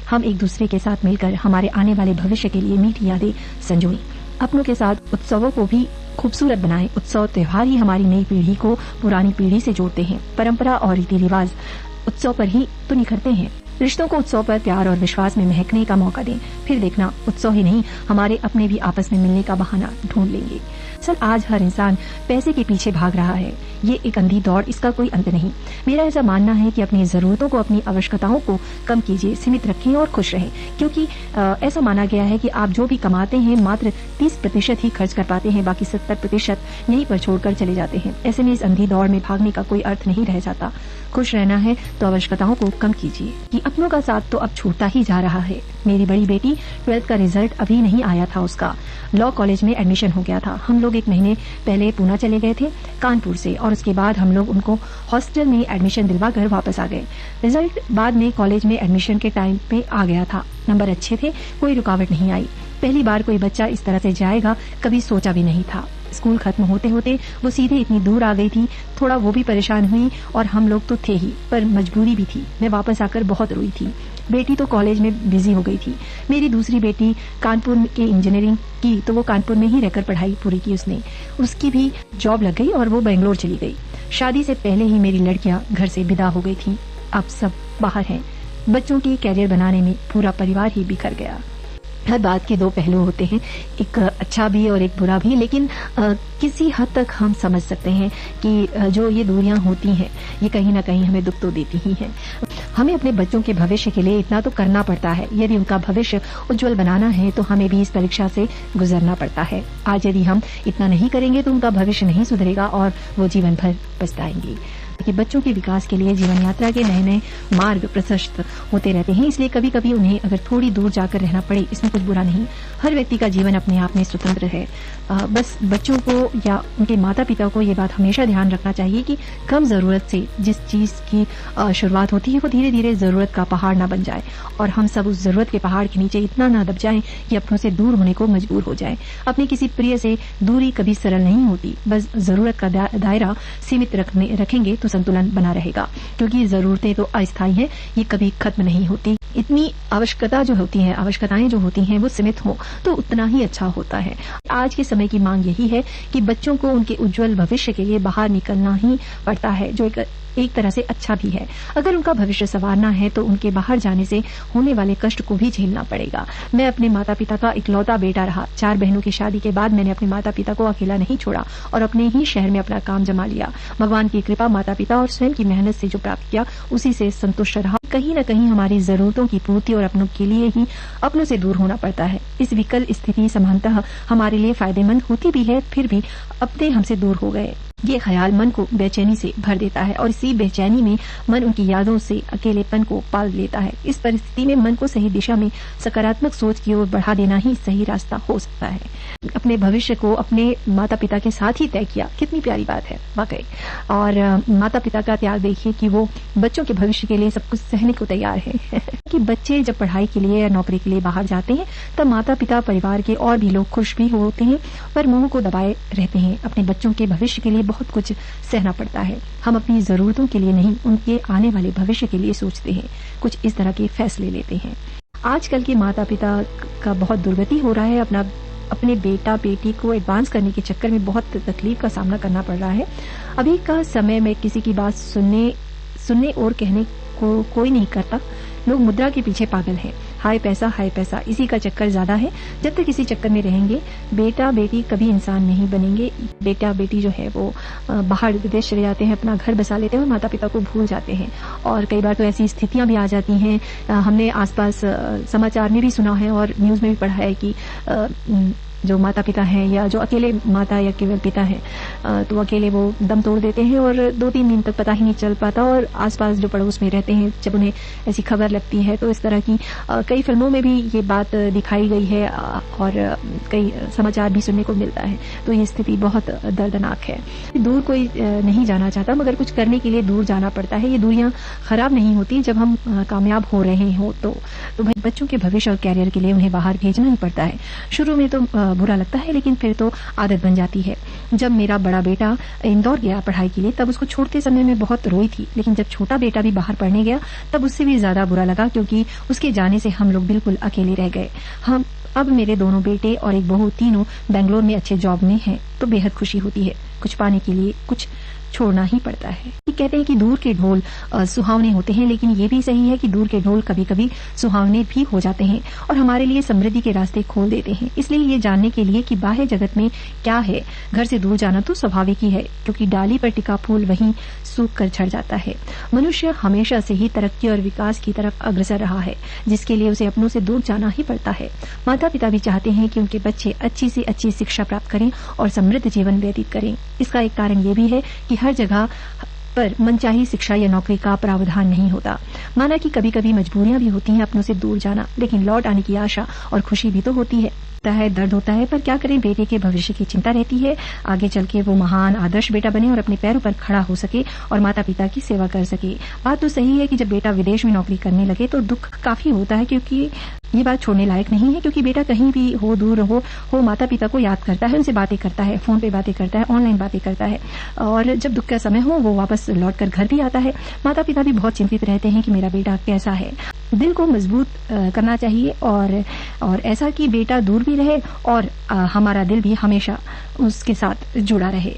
हम एक दूसरे के साथ मिलकर हमारे आने वाले भविष्य के लिए मीठी यादें संजोएं। अपनों के साथ उत्सवों को भी खूबसूरत बनाएं। उत्सव त्योहार ही हमारी नई पीढ़ी को पुरानी पीढ़ी से जोड़ते हैं। परंपरा और रीति रिवाज उत्सव पर ही तो निखरते हैं। रिश्तों को उत्सव पर प्यार और विश्वास में महकने का मौका दें। फिर देखना, उत्सव ही नहीं, हमारे अपने भी आपस में मिलने का बहाना ढूंढ लेंगे। आज हर इंसान पैसे के पीछे भाग रहा है। ये एक अंधी दौड़, इसका कोई अंत नहीं। मेरा ऐसा मानना है कि अपनी जरूरतों को, अपनी आवश्यकताओं को कम कीजिए, सीमित रखें और खुश रहें। क्योंकि ऐसा माना गया है कि आप जो भी कमाते हैं मात्र 30% ही खर्च कर पाते हैं, बाकी 70% यहीं पर छोड़कर चले जाते हैं। ऐसे में इस अंधी दौड़ में भागने का कोई अर्थ नहीं रह जाता। खुश रहना है तो आवश्यकताओं को कम कीजिए। कि अपनों का साथ तो अब छूटता ही जा रहा है। मेरी बड़ी बेटी 12th का रिजल्ट अभी नहीं आया था, उसका लॉ कॉलेज में एडमिशन हो गया था। हम लोग 1 महीने पहले पूना चले गए थे कानपुर से, और उसके बाद हम लोग उनको हॉस्टल में एडमिशन दिलवा कर वापस आ गए। रिजल्ट बाद में कॉलेज में एडमिशन के टाइम पे आ गया था। नंबर अच्छे थे, कोई रुकावट नहीं आई। पहली बार कोई बच्चा इस तरह से जाएगा कभी सोचा भी नहीं था। स्कूल खत्म होते होते वो सीधे इतनी दूर आ गई थी। थोड़ा वो भी परेशान हुई और हम लोग तो थे ही, पर मजबूरी भी थी। मैं वापस आकर बहुत रोई थी। बेटी तो कॉलेज में बिजी हो गई थी। मेरी दूसरी बेटी कानपुर के इंजीनियरिंग की, तो वो कानपुर में ही रहकर पढ़ाई पूरी की उसने। उसकी भी जॉब लग गई और वो बेंगलोर चली गई। शादी से पहले ही मेरी लड़कियां घर से विदा हो गई थी। अब सब बाहर हैं। बच्चों की कैरियर बनाने में पूरा परिवार ही बिखर गया। हर बात के 2 पहलू होते हैं, एक अच्छा भी और एक बुरा भी। लेकिन किसी हद तक हम समझ सकते हैं कि जो ये दूरियां होती हैं ये कहीं ना कहीं हमें दुख तो देती ही हैं। हमें अपने बच्चों के भविष्य के लिए इतना तो करना पड़ता है। यदि उनका भविष्य उज्जवल बनाना है तो हमें भी इस परीक्षा से गुजरना पड़ता है। आज यदि हम इतना नहीं करेंगे तो उनका भविष्य नहीं सुधरेगा और वो जीवन भर पछताएंगी। कि बच्चों के विकास के लिए जीवन यात्रा के नए नए मार्ग प्रशस्त होते रहते हैं, इसलिए कभी कभी उन्हें अगर थोड़ी दूर जाकर रहना पड़े, इसमें कुछ बुरा नहीं। हर व्यक्ति का जीवन अपने आप में स्वतंत्र है। बस बच्चों को या उनके माता पिता को ये बात हमेशा ध्यान रखना चाहिए कि कम जरूरत से जिस चीज की शुरुआत होती है वो धीरे धीरे जरूरत का पहाड़ ना बन जाए और हम सब उस जरूरत के पहाड़ के नीचे इतना ना दब जाएं कि अपनों से दूर होने को मजबूर हो जाए। अपने किसी प्रिय से दूरी कभी सरल नहीं होती। बस जरूरत का दायरा सीमित रखेंगे तो संतुलन बना रहेगा, क्योंकि जरूरतें तो अस्थायी हैं, ये कभी खत्म नहीं होती। इतनी आवश्यकताएं जो होती हैं वो सीमित हो तो उतना ही अच्छा होता है। आज के समय की मांग यही है कि बच्चों को उनके उज्जवल भविष्य के लिए बाहर निकलना ही पड़ता है, जो एक तरह से अच्छा भी है। अगर उनका भविष्य संवारना है तो उनके बाहर जाने से होने वाले कष्ट को भी झेलना पड़ेगा। मैं अपने माता पिता का इकलौता बेटा रहा। 4 बहनों की शादी के बाद मैंने अपने माता पिता को अकेला नहीं छोड़ा और अपने ही शहर में अपना काम जमा लिया। भगवान की कृपा, माता पिता और स्वयं की मेहनत से जो प्राप्त किया उसी से संतुष्ट रहा। कहीं न कहीं हमारी जरूरतों की पूर्ति और अपनों के लिए ही अपनों से दूर होना पड़ता है। इस विकल स्थिति समानतः हमारे लिए फायदेमंद होती भी है, फिर भी अपने हमसे दूर हो गए। ये ख्याल मन को बेचैनी से भर देता है और इसी बेचैनी में मन उनकी यादों से अकेलेपन को पाल लेता है। इस परिस्थिति में मन को सही दिशा में सकारात्मक सोच की ओर बढ़ा देना ही सही रास्ता हो सकता है। अपने भविष्य को अपने माता पिता के साथ ही तय किया, कितनी प्यारी बात है वाकई। और माता पिता का त्याग देखिए कि वो बच्चों के भविष्य के लिए सब कुछ सहने को तैयार है। कि बच्चे जब पढ़ाई के लिए या नौकरी के लिए बाहर जाते हैं तब माता पिता, परिवार के और भी लोग खुश भी होते हैं, पर मुंह को दबाए रहते हैं। अपने बच्चों के भविष्य के लिए बहुत कुछ सहना पड़ता है। हम अपनी जरूरतों के लिए नहीं, उनके आने वाले भविष्य के लिए सोचते हैं, कुछ इस तरह के फैसले लेते हैं। आजकल के माता पिता का बहुत दुर्गति हो रहा है। अपने बेटा बेटी को एडवांस करने के चक्कर में बहुत तकलीफ का सामना करना पड़ रहा है। अभी का समय में किसी की बात सुनने और कहने को कोई नहीं करता। लोग मुद्रा के पीछे पागल हैं। हाय पैसा, इसी का चक्कर ज्यादा है। जब तक इसी चक्कर में रहेंगे बेटा बेटी कभी इंसान नहीं बनेंगे। बेटा बेटी जो है वो बाहर विदेश चले जाते हैं, अपना घर बसा लेते हैं और माता पिता को भूल जाते हैं। और कई बार तो ऐसी स्थितियां भी आ जाती हैं। हमने आसपास समाचार में भी सुना है और न्यूज में भी पढ़ा है कि जो माता पिता हैं या जो अकेले माता या केवल पिता हैं तो अकेले वो दम तोड़ देते हैं और 2-3 दिन तक पता ही नहीं चल पाता। और आसपास जो पड़ोस में रहते हैं जब उन्हें ऐसी खबर लगती है तो इस तरह की कई फिल्मों में भी ये बात दिखाई गई है और कई समाचार भी सुनने को मिलता है। तो ये स्थिति बहुत दर्दनाक है। दूर कोई नहीं जाना चाहता, मगर कुछ करने के लिए दूर जाना पड़ता है। ये दूरियां खराब नहीं होती जब हम कामयाब हो रहे हो तो भाई बच्चों के भविष्य और कैरियर के लिए उन्हें बाहर भेजना ही पड़ता है। शुरू में तो बुरा लगता है, लेकिन फिर तो आदत बन जाती है। जब मेरा बड़ा बेटा इंदौर गया पढ़ाई के लिए, तब उसको छोड़ते समय मैं बहुत रोई थी, लेकिन जब छोटा बेटा भी बाहर पढ़ने गया तब उससे भी ज्यादा बुरा लगा, क्योंकि उसके जाने से हम लोग बिल्कुल अकेले रह गए। हम अब मेरे दोनों बेटे और एक बहू तीनों बेंगलोर में अच्छे जॉब में हैं, तो बेहद खुशी होती है। कुछ पाने के लिए कुछ छोड़ना ही पड़ता है। कहते हैं कि दूर के ढोल सुहावने होते हैं, लेकिन ये भी सही है कि दूर के ढोल कभी कभी सुहावने भी हो जाते हैं और हमारे लिए समृद्धि के रास्ते खोल देते हैं। इसलिए ये जानने के लिए कि बाह्य जगत में क्या है, घर से दूर जाना तो स्वाभाविक ही है, क्योंकि डाली पर टिका फूल वहीं सूख कर झड़ जाता है। मनुष्य हमेशा से ही तरक्की और विकास की तरफ अग्रसर रहा है, जिसके लिए उसे अपनों से दूर जाना ही पड़ता है। माता पिता भी चाहते हैं कि उनके बच्चे अच्छी से अच्छी शिक्षा प्राप्त करें और समृद्ध जीवन व्यतीत करें। इसका एक कारण ये भी है कि हर जगह पर मनचाही शिक्षा या नौकरी का प्रावधान नहीं होता। माना कि कभी कभी मजबूरियां भी होती हैं अपनों से दूर जाना, लेकिन लौट आने की आशा और खुशी भी तो होती है। दर्द होता है, पर क्या करें, बेटे के भविष्य की चिंता रहती है। आगे चल के वो महान आदर्श बेटा बने और अपने पैरों पर खड़ा हो सके और माता पिता की सेवा कर सके। बात तो सही है कि जब बेटा विदेश में नौकरी करने लगे तो दुख काफी होता है, क्योंकि ये बात छोड़ने लायक नहीं है, क्योंकि बेटा कहीं भी हो, दूर हो माता पिता को याद करता है, उनसे बातें करता है, फोन पे बातें करता है, ऑनलाइन बातें करता है, और जब दुख का समय हो वो वापस लौट कर घर भी आता है। माता पिता भी बहुत चिंतित रहते हैं कि मेरा बेटा कैसा है। दिल को मजबूत करना चाहिए और ऐसा कि बेटा दूर भी रहे और हमारा दिल भी हमेशा उसके साथ जुड़ा रहे।